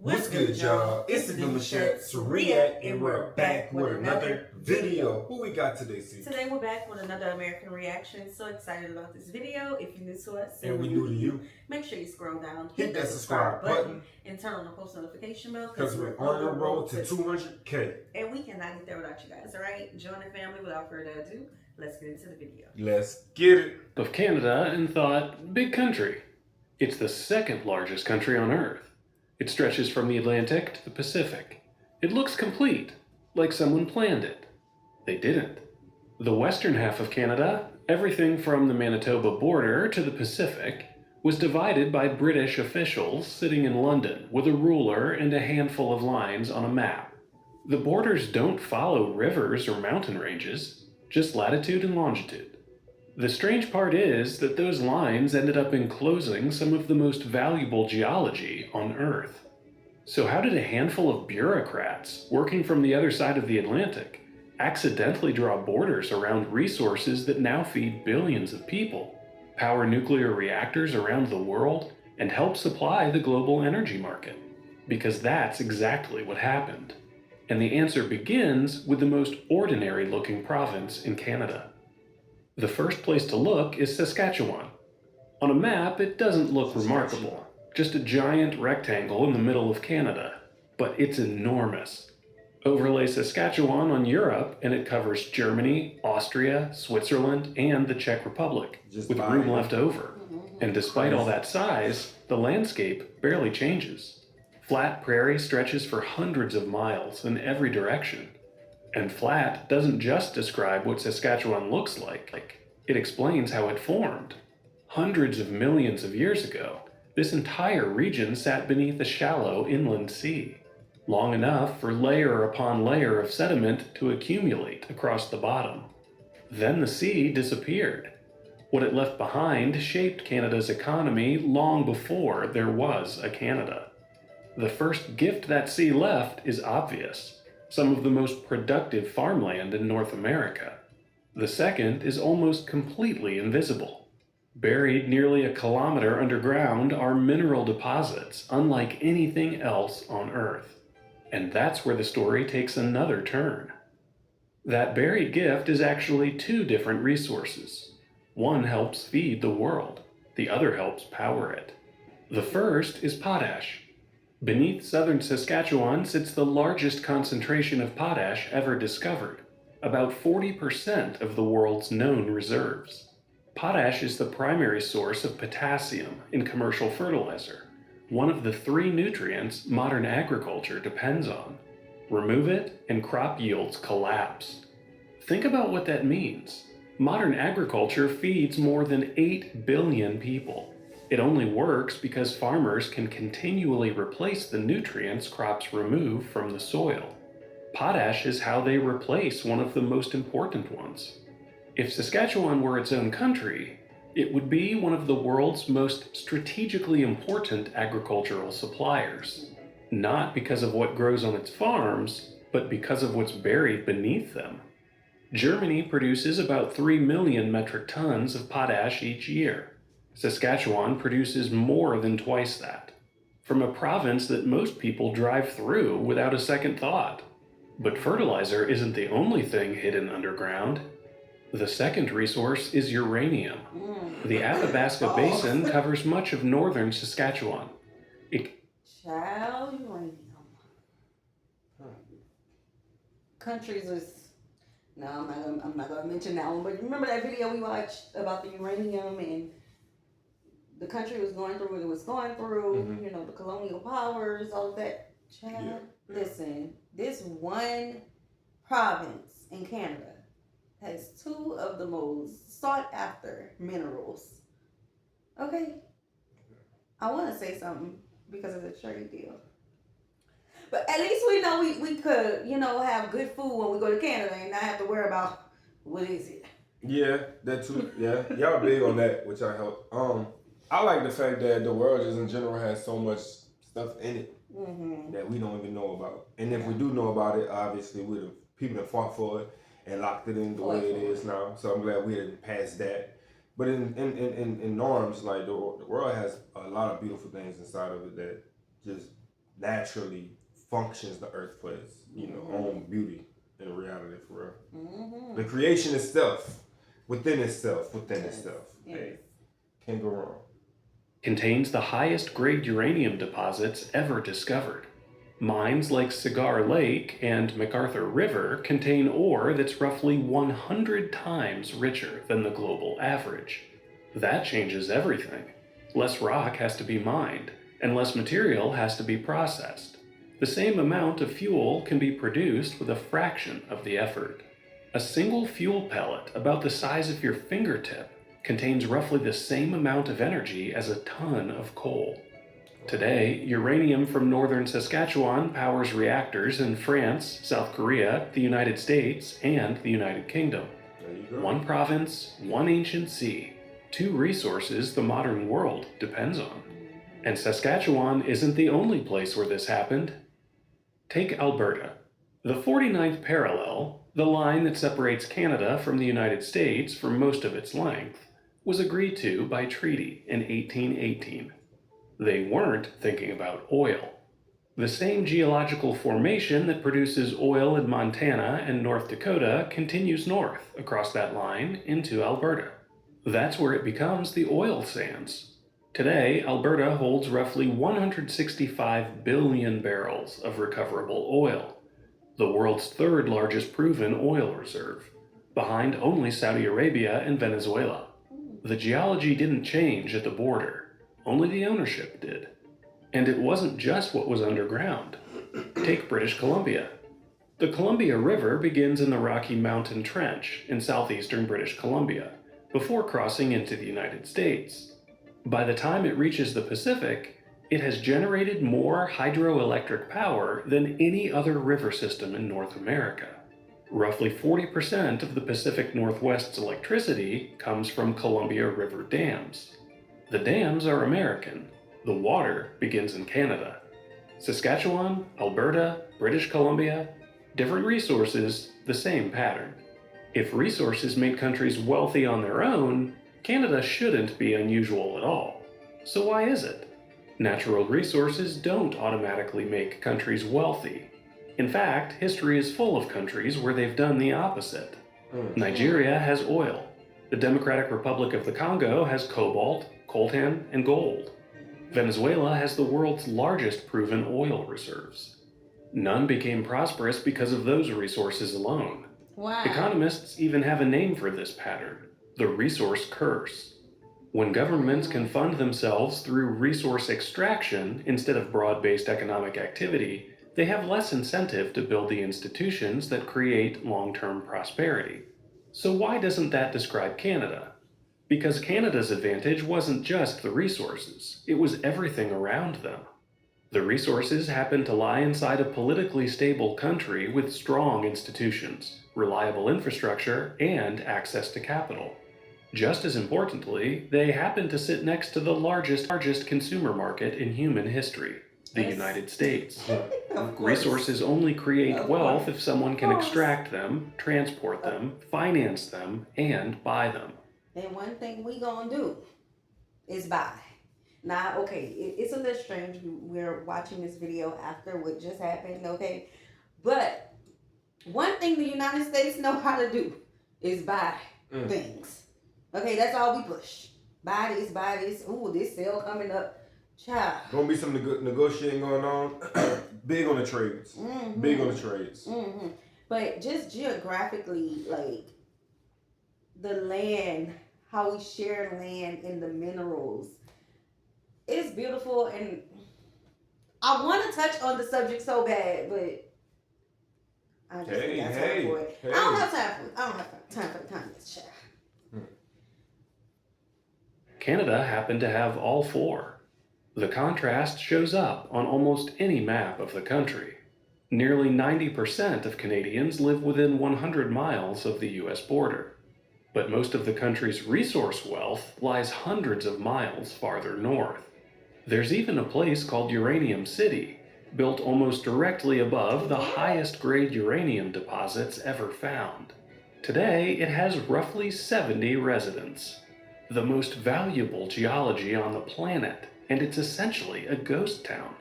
What's good, y'all? It's the Demouchets react, and we're back with another video. Who we got today, C? Today we're back with another American reaction. So excited about this video. If you're new to us and we new to you, make sure you scroll down, hit that subscribe button, and turn on the post notification bell because we're on the road to 200K. And we cannot get there without you guys, all right? Join the family. Without further ado, let's get into the video. Let's get it. Of Canada and thought, big country. It's the second largest country on Earth. It stretches from the Atlantic to the Pacific. It looks complete, like someone planned it. They didn't. The western half of Canada, everything from the Manitoba border to the Pacific, was divided by British officials sitting in London with a ruler and a handful of lines on a map. The borders don't follow rivers or mountain ranges, just latitude and longitude. The strange part is that those lines ended up enclosing some of the most valuable geology on Earth. So how did a handful of bureaucrats working from the other side of the Atlantic accidentally draw borders around resources that now feed billions of people, power nuclear reactors around the world, and help supply the global energy market? Because that's exactly what happened. And the answer begins with the most ordinary looking province in Canada. The first place to look is Saskatchewan. On a map, it doesn't look remarkable, just a giant rectangle in the middle of Canada, but it's enormous. Overlay Saskatchewan on Europe and it covers Germany, Austria, Switzerland, and the Czech Republic, with room left over. And despite all that size, the landscape barely changes. Flat prairie stretches for hundreds of miles in every direction. And flat doesn't just describe what Saskatchewan looks like, it explains how it formed. Hundreds of millions of years ago, this entire region sat beneath a shallow inland sea, long enough for layer upon layer of sediment to accumulate across the bottom. Then the sea disappeared. What it left behind shaped Canada's economy long before there was a Canada. The first gift that sea left is obvious. Some of the most productive farmland in North America. The second is almost completely invisible. Buried nearly a kilometer underground are mineral deposits unlike anything else on Earth. And that's where the story takes another turn. That buried gift is actually two different resources. One helps feed the world, the other helps power it. The first is potash. Beneath southern Saskatchewan sits the largest concentration of potash ever discovered, about 40% of the world's known reserves. Potash is the primary source of potassium in commercial fertilizer, one of the three nutrients modern agriculture depends on. Remove it and crop yields collapse. Think about what that means. Modern agriculture feeds more than 8 billion people. It only works because farmers can continually replace the nutrients crops remove from the soil. Potash is how they replace one of the most important ones. If Saskatchewan were its own country, it would be one of the world's most strategically important agricultural suppliers. Not because of what grows on its farms, but because of what's buried beneath them. Germany produces about 3 million metric tons of potash each year. Saskatchewan produces more than twice that, from a province that most people drive through without a second thought. But fertilizer isn't the only thing hidden underground. The second resource is uranium. The Athabasca Basin covers much of northern Saskatchewan. Child uranium. Countries was... No, I'm not gonna mention that one, but remember that video we watched about the uranium and the country was going through what it was going through, you know, the colonial powers, all of that. Child, yeah. Listen, this one province in Canada has two of the most sought after minerals. Okay? I want to say something because of the trade deal. But at least we know we could, you know, have good food when we go to Canada and not have to worry about what is it. Yeah, that too. Yeah, y'all big on that, which I help. I like the fact that the world just in general has so much stuff in it that we don't even know about. And if we do know about it, obviously we're the people that fought for it and locked it in the way it is now. So I'm glad we didn't pass that. But in norms, like the world has a lot of beautiful things inside of it that just naturally functions the earth for its, own beauty and reality for real. The creation itself, within itself. Yes. Hey, can't go wrong. Contains the highest grade uranium deposits ever discovered. Mines like Cigar Lake and MacArthur River contain ore that's roughly 100 times richer than the global average. That changes everything. Less rock has to be mined, and less material has to be processed. The same amount of fuel can be produced with a fraction of the effort. A single fuel pellet, about the size of your fingertip, contains roughly the same amount of energy as a ton of coal. Today, uranium from northern Saskatchewan powers reactors in France, South Korea, the United States, and the United Kingdom. There you go. One province, one ancient sea, two resources the modern world depends on. And Saskatchewan isn't the only place where this happened. Take Alberta. The 49th parallel, the line that separates Canada from the United States for most of its length, was agreed to by treaty in 1818. They weren't thinking about oil. The same geological formation that produces oil in Montana and North Dakota continues north across that line into Alberta. That's where it becomes the oil sands. Today, Alberta holds roughly 165 billion barrels of recoverable oil, the world's third largest proven oil reserve, behind only Saudi Arabia and Venezuela. The geology didn't change at the border, only the ownership did. And it wasn't just what was underground. Take British Columbia. The Columbia River begins in the Rocky Mountain Trench in southeastern British Columbia, before crossing into the United States. By the time it reaches the Pacific, it has generated more hydroelectric power than any other river system in North America. Roughly 40% of the Pacific Northwest's electricity comes from Columbia River dams. The dams are American. The water begins in Canada. Saskatchewan, Alberta, British Columbia, different resources, the same pattern. If resources made countries wealthy on their own, Canada shouldn't be unusual at all. So why is it? Natural resources don't automatically make countries wealthy. In fact, history is full of countries where they've done the opposite. Nigeria has oil. The Democratic Republic of the Congo has cobalt, coltan, and gold. Venezuela has the world's largest proven oil reserves. None became prosperous because of those resources alone. Wow. Economists even have a name for this pattern: the resource curse. When governments can fund themselves through resource extraction instead of broad-based economic activity, they have less incentive to build the institutions that create long-term prosperity. So why doesn't that describe Canada? Because Canada's advantage wasn't just the resources, it was everything around them. The resources happened to lie inside a politically stable country with strong institutions, reliable infrastructure, and access to capital. Just as importantly, they happened to sit next to the largest consumer market in human history, the United States. Resources only create wealth if someone can extract them, transport them, finance them, and buy them. And one thing we gonna do is buy. Now, okay, it's a little strange. We're watching this video after what just happened, okay? But one thing the United States know how to do is buy things. Okay, that's all we push. Buy this. Ooh, this sale coming up. Child. Gonna be some negotiating going on. Big on the trades. Big on the trades. But just geographically, like the land, how we share land and the minerals, it's beautiful. And I want to touch on the subject so bad, but I just ain't got time for it. I don't have time for it. I don't have time for the comments, child. Canada happened to have all four. The contrast shows up on almost any map of the country. Nearly 90% of Canadians live within 100 miles of the US border. But most of the country's resource wealth lies hundreds of miles farther north. There's even a place called Uranium City, built almost directly above the highest grade uranium deposits ever found. Today, it has roughly 70 residents. The most valuable geology on the planet, and it's essentially a ghost town.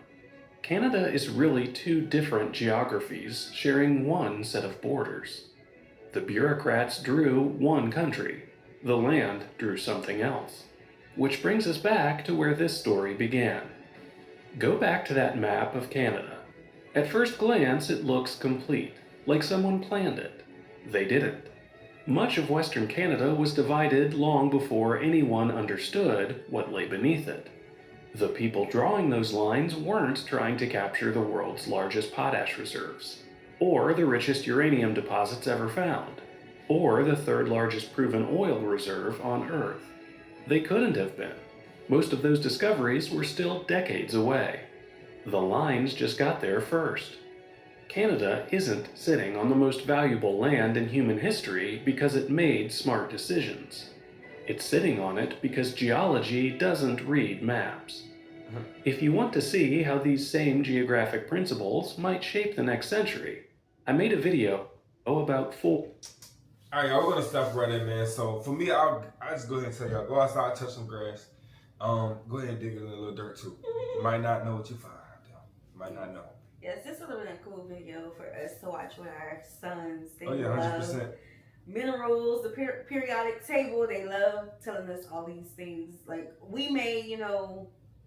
Canada is really two different geographies sharing one set of borders. The bureaucrats drew one country, the land drew something else. Which brings us back to where this story began. Go back to that map of Canada. At first glance, it looks complete, like someone planned it. They didn't. Much of Western Canada was divided long before anyone understood what lay beneath it. The people drawing those lines weren't trying to capture the world's largest potash reserves, or the richest uranium deposits ever found, or the third largest proven oil reserve on Earth. They couldn't have been. Most of those discoveries were still decades away. The lines just got there first. Canada isn't sitting on the most valuable land in human history because it made smart decisions. It's sitting on it because geology doesn't read maps. If you want to see how these same geographic principles might shape the next century, I made a video, about All right, y'all, we're gonna stop right there, man. So for me, I'll just go ahead and tell y'all, go outside, touch some grass. Go ahead and dig in a little dirt too. You might not know what you find out there. You might not know. Yes, this was a really cool video for us to watch with our sons. They 100%. Minerals, the periodic table. They love telling us all these things. Like we may,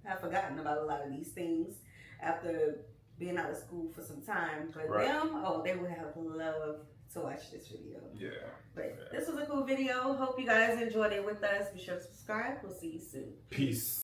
have forgotten about a lot of these things after being out of school for some time. But they would have loved to watch this video. Yeah. But this was a cool video. Hope you guys enjoyed it with us. Be sure to subscribe. We'll see you soon. Peace.